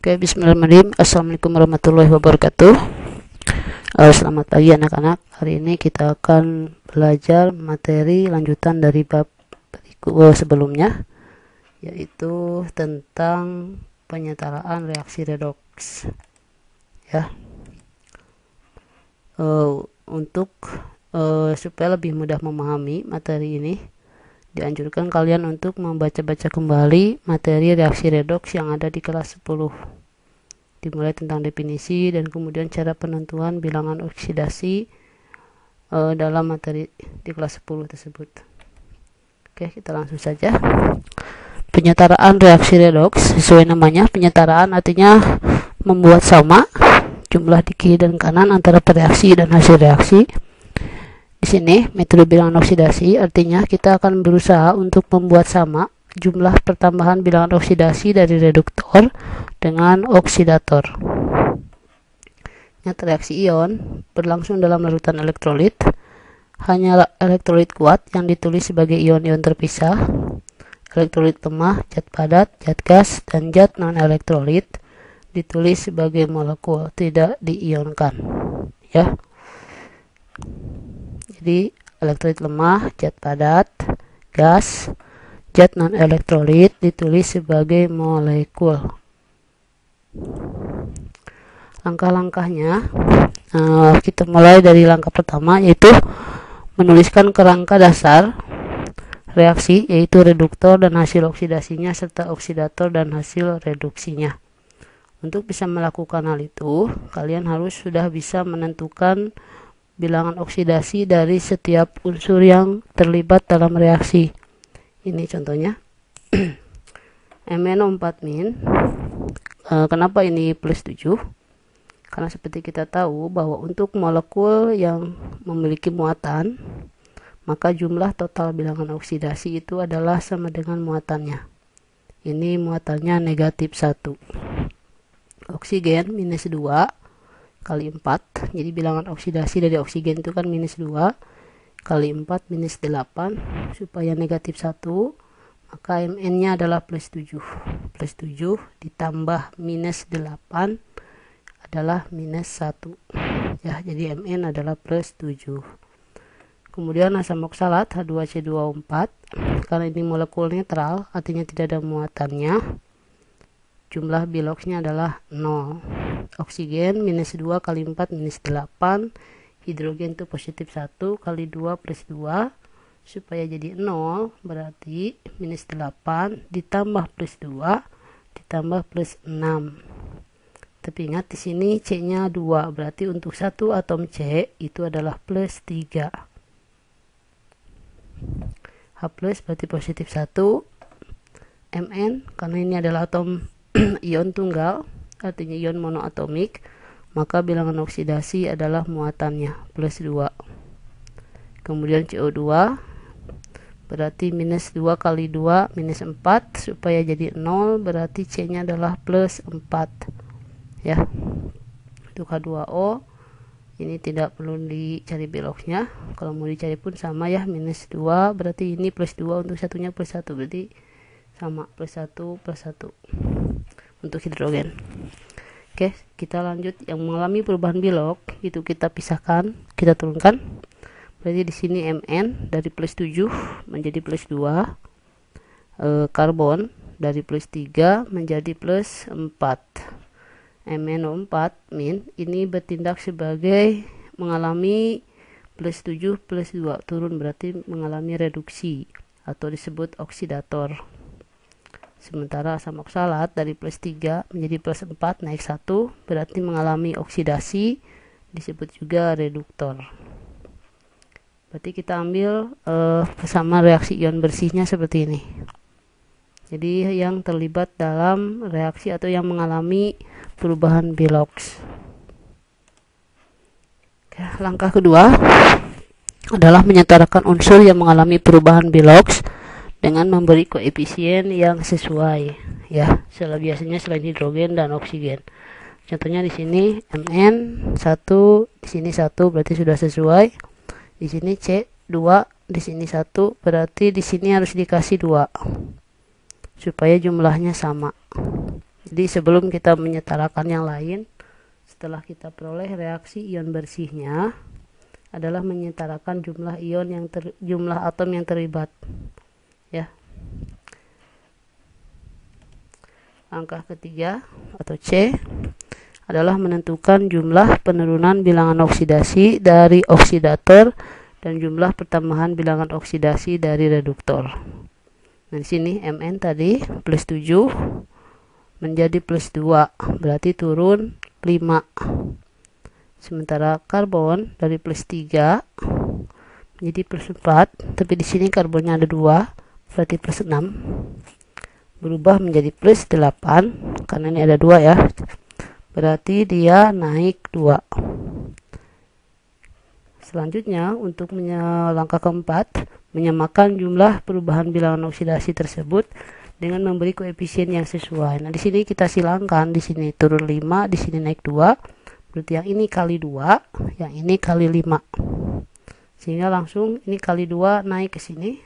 Oke, bismillahirrahmanirrahim. Assalamualaikum warahmatullahi wabarakatuh. Selamat pagi anak-anak. Hari ini kita akan belajar materi lanjutan dari bab sebelumnya, yaitu tentang penyetaraan reaksi redoks. Ya, untuk supaya lebih mudah memahami materi ini, dianjurkan kalian untuk membaca-baca kembali materi reaksi redoks yang ada di kelas 10, dimulai tentang definisi dan kemudian cara penentuan bilangan oksidasi dalam materi di kelas 10 tersebut. Oke, kita langsung saja. Penyetaraan reaksi redoks sesuai namanya, penyetaraan artinya membuat sama jumlah di kiri dan kanan antara pereaksi dan hasil reaksi. Di sini metode bilangan oksidasi artinya kita akan berusaha untuk membuat sama jumlah pertambahan bilangan oksidasi dari reduktor dengan oksidator. Nyata reaksi ion berlangsung dalam larutan elektrolit. Hanya elektrolit kuat yang ditulis sebagai ion-ion terpisah. Elektrolit lemah, zat padat, zat gas, dan zat non-elektrolit ditulis sebagai molekul, tidak diionkan. Ya. Jadi elektrolit lemah, zat padat, gas, zat non-elektrolit ditulis sebagai molekul. Langkah-langkahnya, kita mulai dari langkah pertama, yaitu menuliskan kerangka dasar reaksi, yaitu reduktor dan hasil oksidasinya serta oksidator dan hasil reduksinya. Untuk bisa melakukan hal itu, kalian harus sudah bisa menentukan bilangan oksidasi dari setiap unsur yang terlibat dalam reaksi. Ini contohnya MnO4-. Kenapa ini plus 7? Karena seperti kita tahu bahwa untuk molekul yang memiliki muatan, maka jumlah total bilangan oksidasi itu adalah sama dengan muatannya. Ini muatannya negatif 1. Oksigen minus 2 kali 4, jadi bilangan oksidasi dari oksigen itu kan minus 2 kali 4 minus 8, supaya negatif 1, maka Mn nya adalah plus 7 ditambah minus 8 adalah minus 1 ya, jadi Mn adalah plus 7. Kemudian asam oksalat H2C2O4, karena ini molekul netral artinya tidak ada muatannya, jumlah biloksnya adalah 0. Oksigen minus 2 kali 4 minus 8, hidrogen itu positif 1 kali 2 plus 2, supaya jadi 0 berarti minus 8 ditambah plus 2 ditambah plus 6. Tapi ingat di sini C nya 2, berarti untuk satu atom C itu adalah plus 3. H plus berarti positif 1, Mn karena ini adalah atom ion tunggal, artinya ion monoatomik, maka bilangan oksidasi adalah muatannya plus 2. Kemudian CO2 berarti minus 2 kali 2 minus 4, supaya jadi 0 berarti C nya adalah plus 4 ya. Untuk H2O ini tidak perlu dicari biloksnya, kalau mau dicari pun sama ya, minus 2 berarti ini plus 2, untuk satunya plus 1 berarti sama, plus 1 plus 1. Untuk hidrogen, oke, kita lanjut. Yang mengalami perubahan bilok itu kita pisahkan, kita turunkan. Berarti di sini Mn dari plus 7 menjadi plus 2, karbon dari plus 3 menjadi plus 4. MnO4- ini bertindak sebagai mengalami plus 7 plus 2 turun, berarti mengalami reduksi atau disebut oksidator. Sementara asam oksalat dari plus 3 menjadi plus 4 naik 1, berarti mengalami oksidasi, disebut juga reduktor. Berarti kita ambil bersama reaksi ion bersihnya seperti ini. Jadi yang terlibat dalam reaksi atau yang mengalami perubahan biloks. Langkah kedua adalah menyetarakan unsur yang mengalami perubahan biloks dengan memberi koefisien yang sesuai ya, biasanya selain hidrogen dan oksigen. Contohnya di sini Mn 1, di sini 1 berarti sudah sesuai. Di sini C 2, di sini 1 berarti di sini harus dikasih 2 supaya jumlahnya sama Jadi sebelum kita menyetarakan yang lain, setelah kita peroleh reaksi ion bersihnya adalah menyetarakan jumlah jumlah atom yang terlibat, ya. Langkah ketiga atau C adalah menentukan jumlah penurunan bilangan oksidasi dari oksidator dan jumlah pertambahan bilangan oksidasi dari reduktor. Nah, di sini Mn tadi plus 7 menjadi plus 2, berarti turun 5. Sementara karbon dari plus 3 menjadi plus 4, tapi di sini karbonnya ada 2, berarti plus 6. Berubah menjadi plus 8, karena ini ada 2 ya. Berarti dia naik 2. Selanjutnya untuk langkah keempat, menyamakan jumlah perubahan bilangan oksidasi tersebut dengan memberi koefisien yang sesuai. Nah, di sini kita silangkan, di sini turun 5, di sini naik 2. Berarti yang ini kali 2, yang ini kali 5. Sehingga langsung ini kali 2 naik ke sini.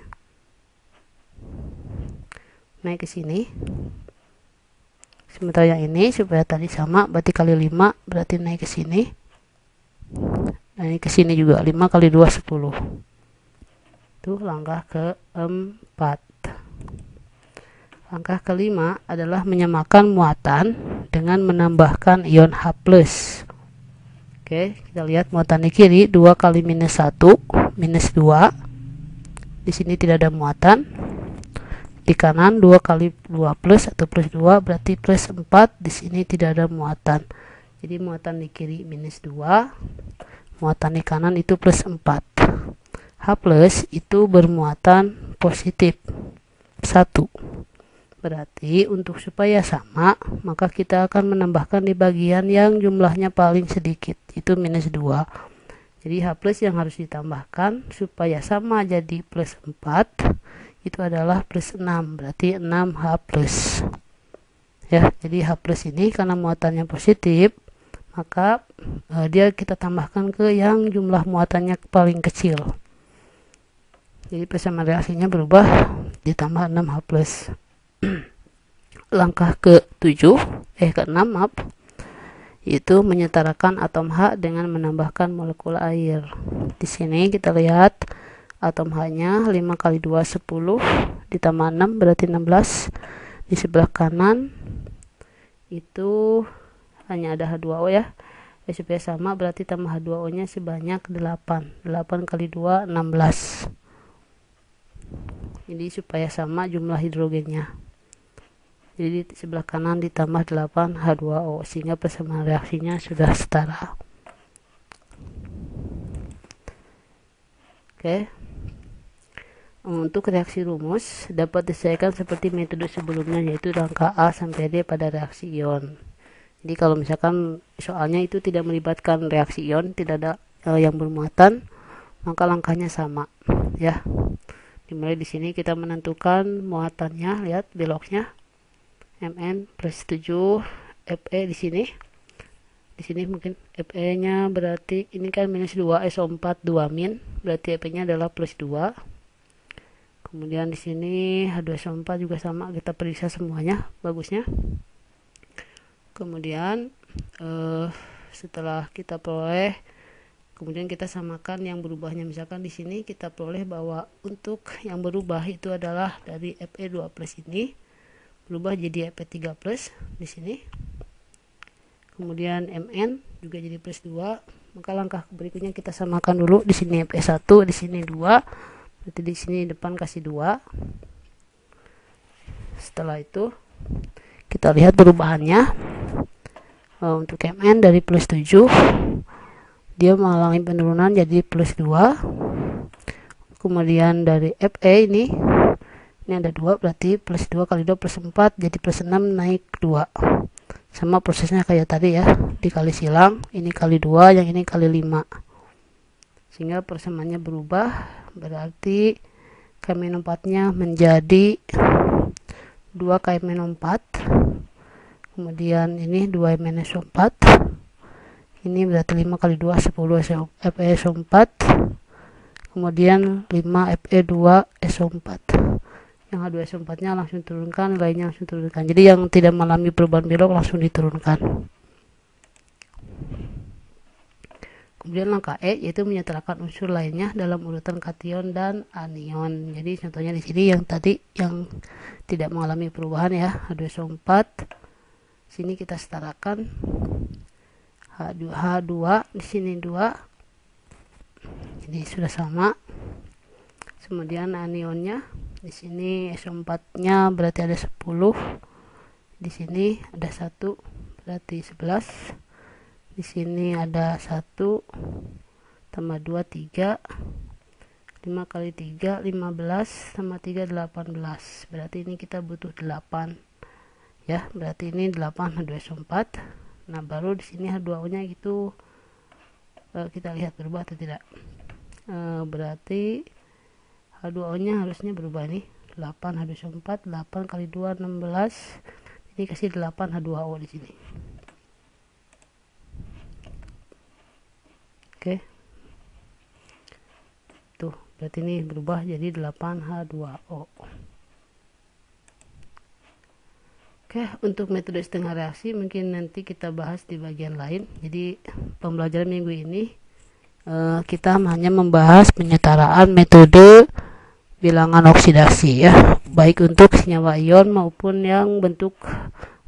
Naik ke sini. Sementara yang ini supaya tadi sama, berarti kali 5, berarti naik ke sini. Nah, ini ke sini juga 5 kali 2 10. Itu langkah keempat. Langkah kelima adalah menyamakan muatan dengan menambahkan ion H+. Oke, kita lihat muatan di kiri 2 kali minus 1 minus 2. Di sini tidak ada muatan. Di kanan 2 kali 2 plus atau plus 2 berarti plus 4. Di sini tidak ada muatan. Jadi muatan di kiri minus 2, muatan di kanan itu plus 4. H plus itu bermuatan positif 1. Berarti untuk supaya sama, maka kita akan menambahkan di bagian yang jumlahnya paling sedikit, itu minus 2. Jadi H plus yang harus ditambahkan supaya sama jadi plus 4, itu adalah plus 6, berarti 6H plus. Ya, jadi H plus ini karena muatannya positif, maka dia kita tambahkan ke yang jumlah muatannya paling kecil. Jadi persamaan reaksinya berubah ditambah 6H plus. Langkah ke-6 maaf, yaitu menyetarakan atom H dengan menambahkan molekul air. Di sini kita lihat atom H-nya 5 kali 2 10 ditambah 6 berarti 16. Di sebelah kanan itu hanya ada H2O ya. Supaya sama berarti tambah H2O nya sebanyak 8. 8 kali 2 16. Jadi supaya sama jumlah hidrogennya. Jadi di sebelah kanan ditambah 8 H2O sehingga persamaan reaksinya sudah setara. Oke. Untuk reaksi rumus dapat diselesaikan seperti metode sebelumnya, yaitu langkah A sampai D pada reaksi ion. Jadi kalau misalkan soalnya itu tidak melibatkan reaksi ion, tidak ada yang bermuatan, maka langkahnya sama ya. Dimulai di sini kita menentukan muatannya, lihat beloknya Mn plus 7 Fe di sini. Di sini mungkin Fe-nya berarti ini kan minus 2 SO4 2 min, berarti Fe-nya adalah plus 2. Kemudian di sini H2SO4 juga sama, kita periksa semuanya bagusnya. Kemudian setelah kita peroleh, kemudian kita samakan yang berubahnya. Misalkan di sini kita peroleh bahwa untuk yang berubah itu adalah dari Fe2+ ini berubah jadi Fe3+ di sini. Kemudian Mn juga jadi plus 2. Maka langkah berikutnya kita samakan dulu. Di sini Fe1, di sini 2. Berarti di sini depan kasih 2. Setelah itu kita lihat perubahannya. Untuk Mn dari plus 7 dia mengalami penurunan jadi plus 2. Kemudian dari Fe ini ada 2, berarti plus 2 kali 2 plus 4 jadi plus 6 naik 2. Sama prosesnya kayak tadi ya, dikali silang, ini kali 2, yang ini kali 5. Sehingga persamaannya berubah, berarti K-4 nya menjadi 2 K-4. Kemudian ini 2-4. Ini berarti 5 kali 2 10 Fe4. Kemudian 5 Fe2 SO4. yang H2SO4 nya langsung turunkan, lainnya langsung turunkan. Jadi yang tidak mengalami perubahan belok langsung diturunkan. Kemudian langkah E yaitu menyetarakan unsur lainnya dalam urutan kation dan anion. Jadi contohnya di sini yang tadi yang tidak mengalami perubahan ya, H2SO4. Sini kita setarakan H2 di sini 2. Jadi sudah sama. Kemudian anionnya di sini SO4-nya berarti ada 10. Di sini ada 1 berarti 11. Di sini ada 1 tambah 2 3. 5 kali 3 15 tambah 3 18. Berarti ini kita butuh 8. Ya, berarti ini 8 H2SO4. Nah, baru di sini H2O-nya itu kita lihat berubah atau tidak. Berarti H2O-nya harusnya berubah nih. 8 H2SO4, 8 kali 2 16. Ini kasih 8 H2O di sini. Oke. Tuh, berarti ini berubah jadi 8 H2O. Oke, untuk metode setengah reaksi mungkin nanti kita bahas di bagian lain. Jadi pembelajaran minggu ini kita hanya membahas penyetaraan metode bilangan oksidasi ya, baik untuk senyawa ion maupun yang bentuk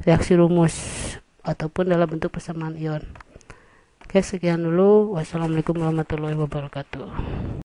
reaksi rumus ataupun dalam bentuk persamaan ion. Oke, sekian dulu. Wassalamualaikum warahmatullahi wabarakatuh.